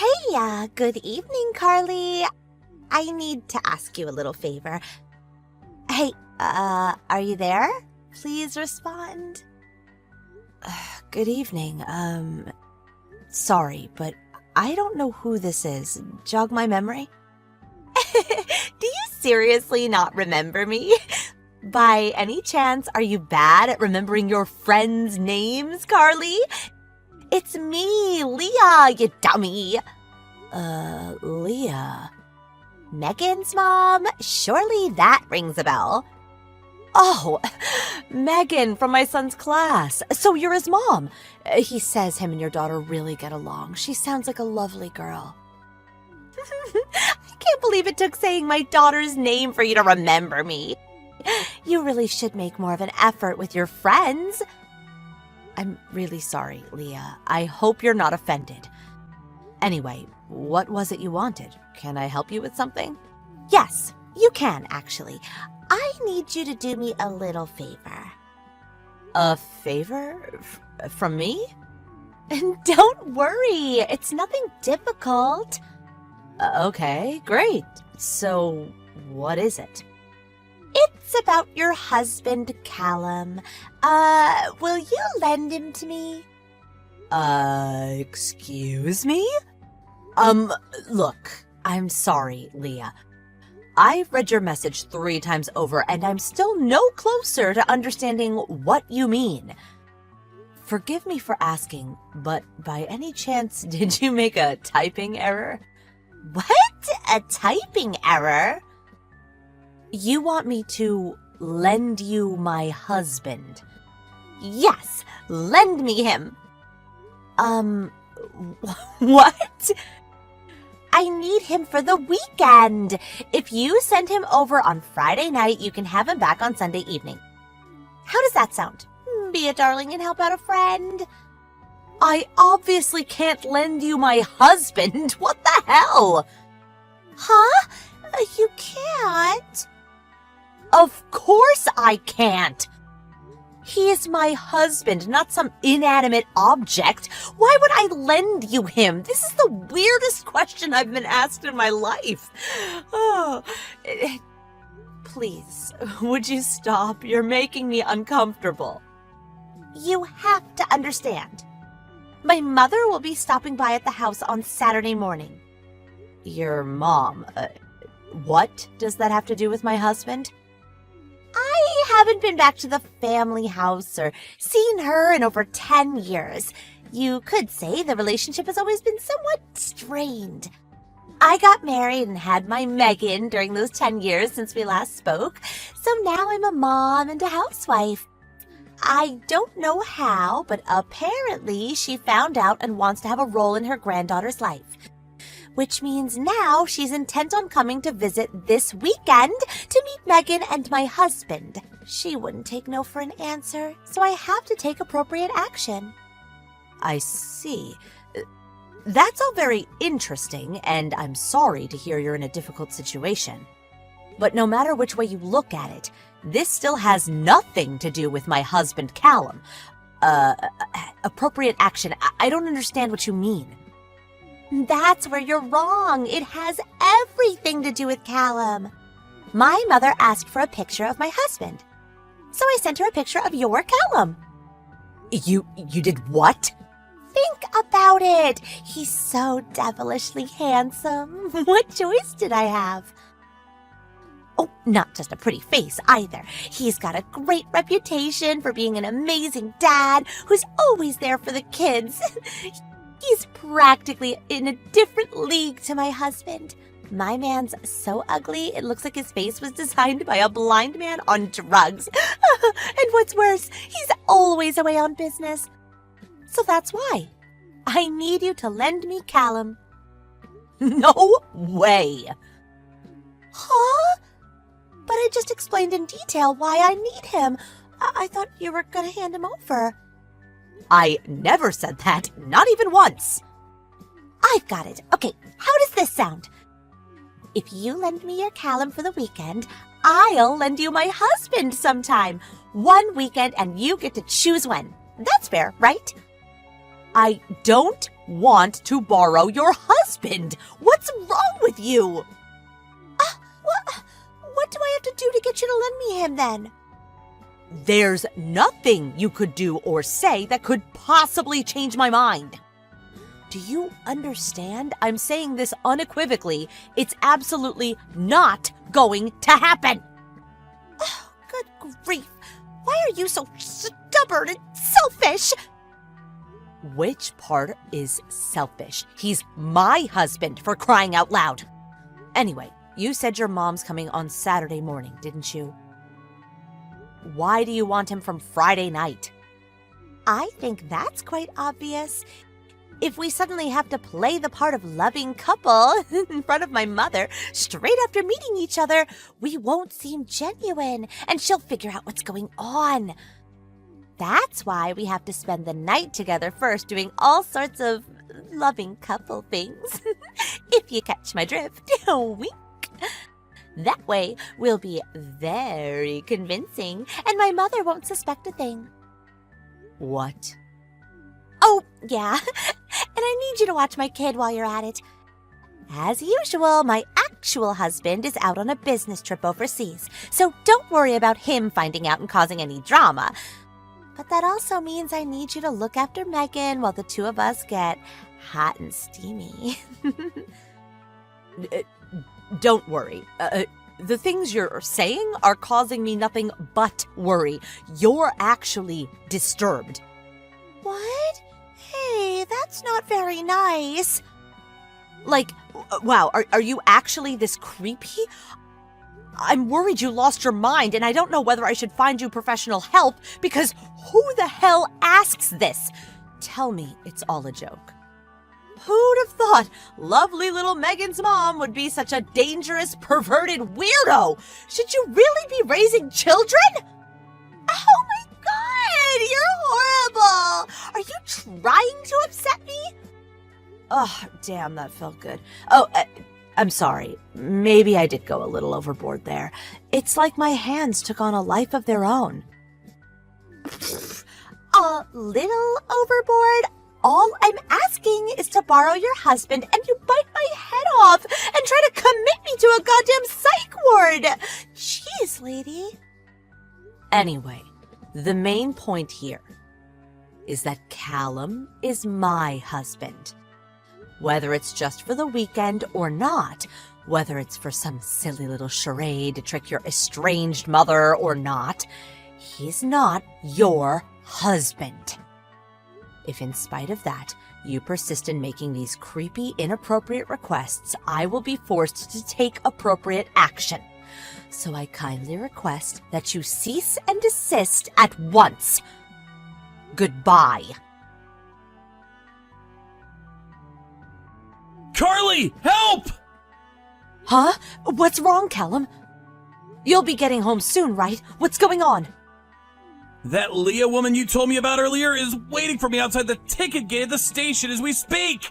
Hey, good evening, Carly. I need to ask you a little favor. Hey, are you there? Please respond. Good evening. Sorry, but I don't know who this is. Jog my memory? Do you seriously not remember me? By any chance, are you bad at remembering your friends' names, Carly? It's me, Leah, you dummy. Leah. Megan's mom? Surely that rings a bell. Oh, Megan from my son's class. So you're his mom. He says him and your daughter really get along. She sounds like a lovely girl. I can't believe it took saying my daughter's name for you to remember me. You really should make more of an effort with your friends. I'm really sorry, Leah. I hope you're not offended. Anyway, what was it you wanted? Can I help you with something? Yes, you can, actually. I need you to do me a little favor. A favor? From me? Don't worry, it's nothing difficult. Okay, great. So, what is it? It's about your husband, Callum. Will you lend him to me? Excuse me? Look, I'm sorry, Leah. I've read your message 3 times over, and I'm still no closer to understanding what you mean. Forgive me for asking, but by any chance, did you make a typing error? What? A typing error? You want me to lend you my husband? Yes, lend me him. What? I need him for the weekend. If you send him over on Friday night, you can have him back on Sunday evening. How does that sound? Be a darling and help out a friend. I obviously can't lend you my husband. What the hell? Huh? You can't. Of course I can't. He is my husband, not some inanimate object. Why would I lend you him? This is the weirdest question I've been asked in my life. Oh, please, would you stop? You're making me uncomfortable. You have to understand. My mother will be stopping by at the house on Saturday morning. Your mom? What does that have to do with my husband? I haven't been back to the family house or seen her in over 10 years. You could say the relationship has always been somewhat strained. I got married and had my Megan during those 10 years since we last spoke, so now I'm a mom and a housewife. I don't know how, but apparently she found out and wants to have a role in her granddaughter's life. Which means now she's intent on coming to visit this weekend to meet Megan and my husband. She wouldn't take no for an answer, so I have to take appropriate action. I see. That's all very interesting, and I'm sorry to hear you're in a difficult situation. But no matter which way you look at it, this still has nothing to do with my husband, Callum. Appropriate action. I don't understand what you mean. That's where you're wrong. It has everything to do with Callum. My mother asked for a picture of my husband, so I sent her a picture of your Callum. You did what? Think about it. He's so devilishly handsome. What choice did I have? Oh, not just a pretty face either. He's got a great reputation for being an amazing dad who's always there for the kids. He's practically in a different league to my husband. My man's so ugly, it looks like his face was designed by a blind man on drugs. And what's worse, he's always away on business. So that's why I need you to lend me Callum. No way. Huh? But I just explained in detail why I need him. I thought you were going to hand him over. I never said that, not even once. I've got it. Okay, how does this sound? If you lend me your Callum for the weekend, I'll lend you my husband sometime. One weekend and you get to choose when. That's fair, right? I don't want to borrow your husband. What's wrong with you? What do I have to do to get you to lend me him then? There's nothing you could do or say that could possibly change my mind. Do you understand? I'm saying this unequivocally. It's absolutely not going to happen. Oh, good grief. Why are you so stubborn and selfish? Which part is selfish? He's my husband, for crying out loud. Anyway, you said your mom's coming on Saturday morning, didn't you? Why do you want him from Friday night? I think that's quite obvious. If we suddenly have to play the part of loving couple in front of my mother straight after meeting each other, we won't seem genuine, and she'll figure out what's going on. That's why we have to spend the night together first, doing all sorts of loving couple things. If you catch my drift, wink. That way, we'll be very convincing, and my mother won't suspect a thing. What? Oh, yeah. And I need you to watch my kid while you're at it. As usual, my actual husband is out on a business trip overseas, so don't worry about him finding out and causing any drama. But that also means I need you to look after Megan while the two of us get hot and steamy. Don't worry. The things you're saying are causing me nothing but worry. You're actually disturbed. What? Hey, that's not very nice. Like, wow, are you actually this creepy? I'm worried you lost your mind, and I don't know whether I should find you professional help, because who the hell asks this? Tell me it's all a joke. Who'd have thought lovely little Megan's mom would be such a dangerous, perverted weirdo? Should you really be raising children? Oh my God, you're horrible. Are you trying to upset me? Oh, damn, that felt good. Oh, I'm sorry. Maybe I did go a little overboard there. It's like my hands took on a life of their own. A little overboard? All I'm asking is to borrow your husband, and you bite my head off and try to commit me to a goddamn psych ward. Jeez, lady. Anyway, the main point here is that Callum is my husband. Whether it's just for the weekend or not, whether it's for some silly little charade to trick your estranged mother or not, he's not your husband. If in spite of that, you persist in making these creepy, inappropriate requests, I will be forced to take appropriate action. So I kindly request that you cease and desist at once. Goodbye. Carly, help! Huh? What's wrong, Callum? You'll be getting home soon, right? What's going on? That Leah woman you told me about earlier is waiting for me outside the ticket gate at the station as we speak.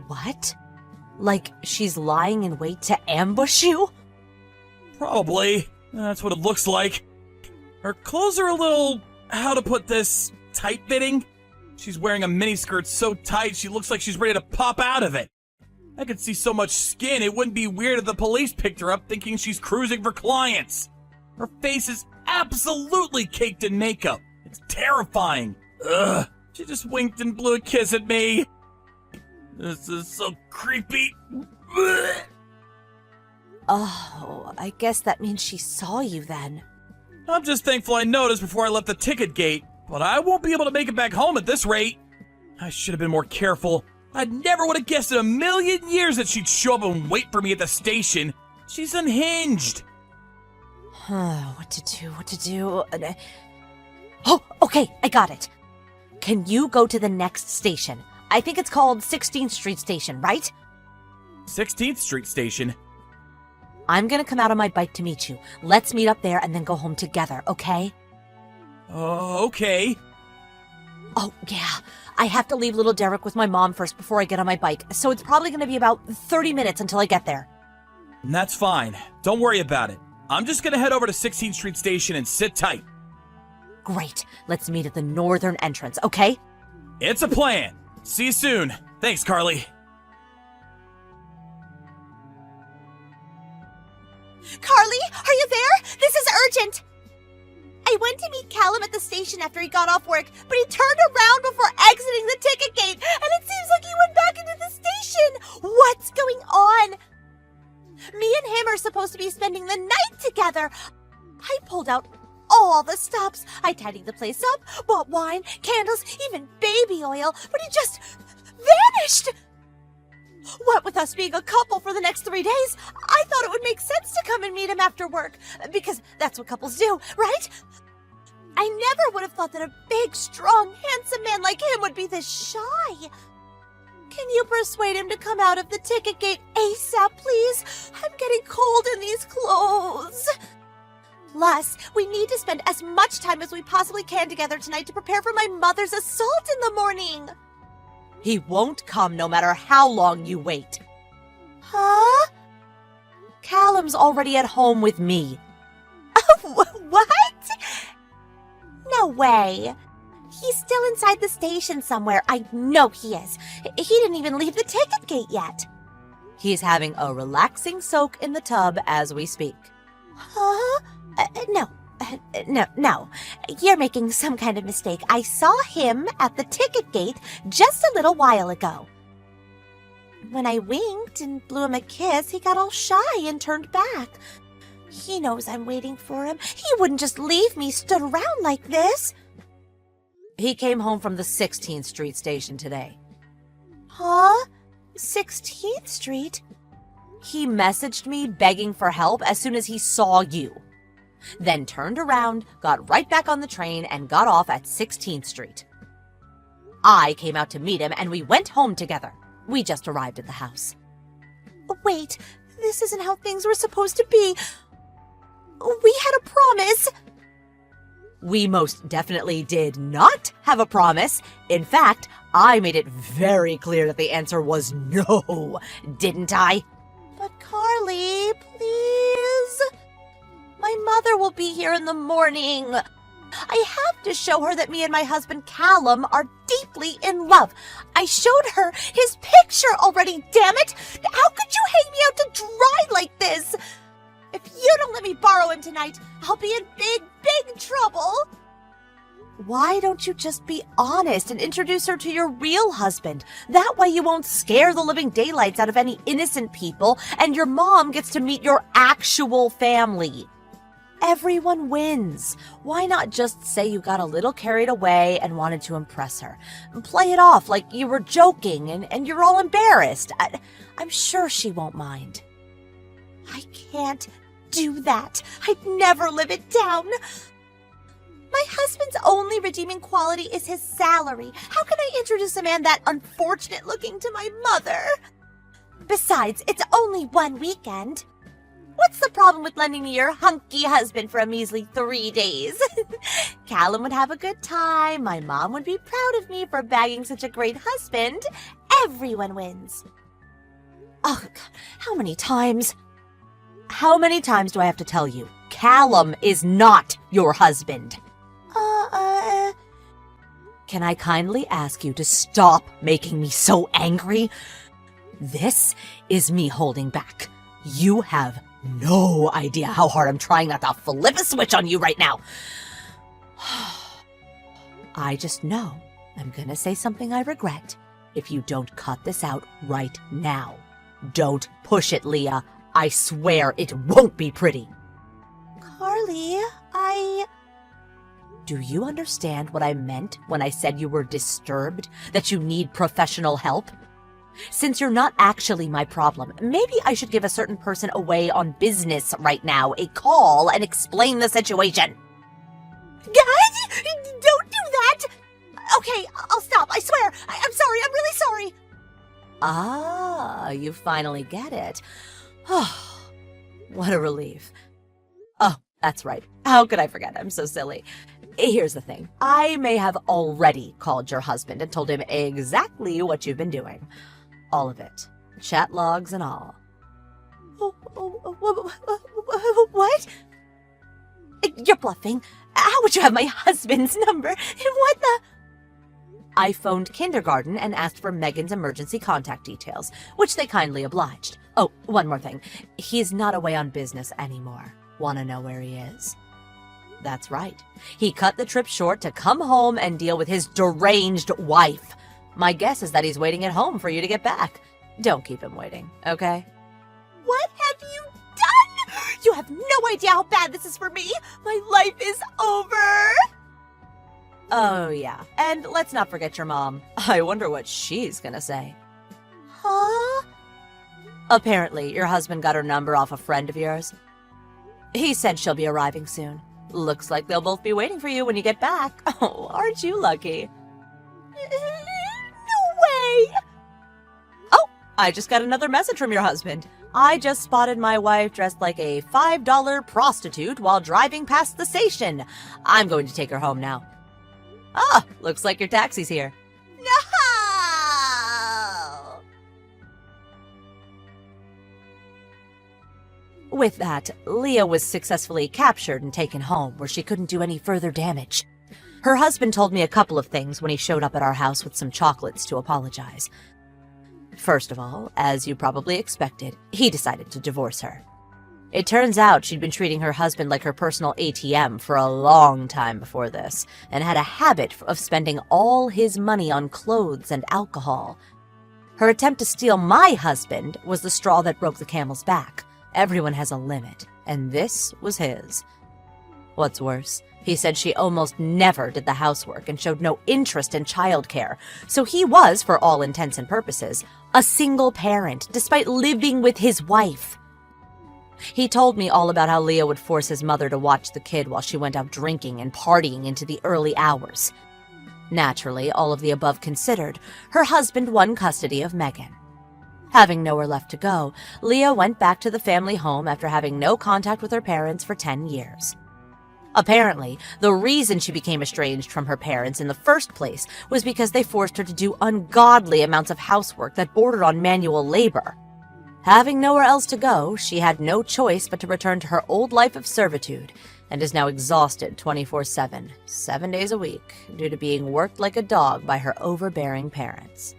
What? Like she's lying in wait to ambush you? Probably. That's what it looks like. Her clothes are a little, how to put this, tight-fitting. She's wearing a miniskirt so tight she looks like she's ready to pop out of it. I could see so much skin it wouldn't be weird if the police picked her up thinking she's cruising for clients. Her face is absolutely caked in makeup. It's terrifying. Ugh. She just winked and blew a kiss at me. This is so creepy. Ugh. Oh, I guess that means she saw you then. I'm just thankful I noticed before I left the ticket gate, but I won't be able to make it back home at this rate. I should have been more careful. I never would have guessed in a million years that she'd show up and wait for me at the station. She's unhinged. What to do? Oh, okay, I got it. Can you go to the next station? I think it's called 16th Street Station, right? 16th Street Station? I'm gonna come out on my bike to meet you. Let's meet up there and then go home together, okay? Okay. Oh, yeah. I have to leave little Derek with my mom first before I get on my bike, so it's probably gonna be about 30 minutes until I get there. That's fine. Don't worry about it. I'm just gonna head over to 16th Street Station and sit tight. Great. Let's meet at the northern entrance, okay? It's a plan. See you soon. Thanks, Carly. Carly, are you there? This is urgent. I went to meet Callum at the station after he got off work, but he turned around before exiting the ticket gate, and it seems like he went back into the station. What's going on? Me and him are supposed to be spending the night together. I pulled out all the stops. I tidied the place up, bought wine, candles, even baby oil, but he just vanished. What with us being a couple for the next 3 days, I thought it would make sense to come and meet him after work, because that's what couples do, right? I never would have thought that a big, strong, handsome man like him would be this shy. Can you persuade him to come out of the ticket gate ASAP, please? I'm getting cold in these clothes. Plus, we need to spend as much time as we possibly can together tonight to prepare for my mother's assault in the morning. He won't come no matter how long you wait. Huh? Callum's already at home with me. What? No way. He's still inside the station somewhere. I know he is. He didn't even leave the ticket gate yet. He's having a relaxing soak in the tub as we speak. Huh? No. You're making some kind of mistake. I saw him at the ticket gate just a little while ago. When I winked and blew him a kiss, he got all shy and turned back. He knows I'm waiting for him. He wouldn't just leave me stood around like this. He came home from the 16th Street station today. Huh? 16th Street? He messaged me begging for help as soon as he saw you. Then turned around, got right back on the train, and got off at 16th Street. I came out to meet him, and we went home together. We just arrived at the house. Wait, this isn't how things were supposed to be. We had a promise. We most definitely did not have a promise. In fact, I made it very clear that the answer was no, didn't I? But Carly, please. My mother will be here in the morning. I have to show her that me and my husband Callum are deeply in love. I showed her his picture already, damn it! How could you hang me out to dry like this? If you don't let me borrow him tonight, I'll be in big, big trouble. Why don't you just be honest and introduce her to your real husband? That way you won't scare the living daylights out of any innocent people, and your mom gets to meet your actual family. Everyone wins. Why not just say you got a little carried away and wanted to impress her? Play it off like you were joking and you're all embarrassed. I'm sure she won't mind. I can't do that. I'd never live it down. My husband's only redeeming quality is his salary. How can I introduce a man that unfortunate looking to my mother? Besides, it's only one weekend. What's the problem with lending me your hunky husband for a measly 3 days? Callum would have a good time. My mom would be proud of me for bagging such a great husband. Everyone wins. Oh, God, how many times? How many times do I have to tell you? Callum is not your husband. Can I kindly ask you to stop making me so angry? This is me holding back. You have no idea how hard I'm trying not to flip a switch on you right now. I just know I'm gonna say something I regret if you don't cut this out right now. Don't push it, Leah. I swear it won't be pretty. Carly, Do you understand what I meant when I said you were disturbed, that you need professional help? Since you're not actually my problem, maybe I should give a certain person away on business right now a call and explain the situation. Guys, don't do that! Okay, I'll stop, I swear. I'm sorry, I'm really sorry. Ah, you finally get it. Oh, what a relief. Oh, that's right. How could I forget? I'm so silly. Here's the thing. I may have already called your husband and told him exactly what you've been doing. All of it. Chat logs and all. What? You're bluffing. How would you have my husband's number? What the? I phoned kindergarten and asked for Megan's emergency contact details, which they kindly obliged. Oh, one more thing. He's not away on business anymore. Want to know where he is? That's right. He cut the trip short to come home and deal with his deranged wife. My guess is that he's waiting at home for you to get back. Don't keep him waiting, okay? What have you done? You have no idea how bad this is for me. My life is over. Oh, yeah. And let's not forget your mom. I wonder what she's gonna say. Huh? Apparently, your husband got her number off a friend of yours. He said she'll be arriving soon. Looks like they'll both be waiting for you when you get back. Oh, aren't you lucky? No way! Oh, I just got another message from your husband. I just spotted my wife dressed like a $5 prostitute while driving past the station. I'm going to take her home now. Ah, looks like your taxi's here. No! With that, Leah was successfully captured and taken home, where she couldn't do any further damage. Her husband told me a couple of things when he showed up at our house with some chocolates to apologize. First of all, as you probably expected, he decided to divorce her. It turns out she'd been treating her husband like her personal ATM for a long time before this, and had a habit of spending all his money on clothes and alcohol. Her attempt to steal my husband was the straw that broke the camel's back. Everyone has a limit, and this was his. What's worse, he said she almost never did the housework and showed no interest in childcare, so he was, for all intents and purposes, a single parent, despite living with his wife. He told me all about how Leah would force his mother to watch the kid while she went out drinking and partying into the early hours. Naturally, all of the above considered, her husband won custody of Megan. Having nowhere left to go, Leah went back to the family home after having no contact with her parents for 10 years. Apparently, the reason she became estranged from her parents in the first place was because they forced her to do ungodly amounts of housework that bordered on manual labor. Having nowhere else to go, she had no choice but to return to her old life of servitude, and is now exhausted 24/7, 7 days a week, due to being worked like a dog by her overbearing parents.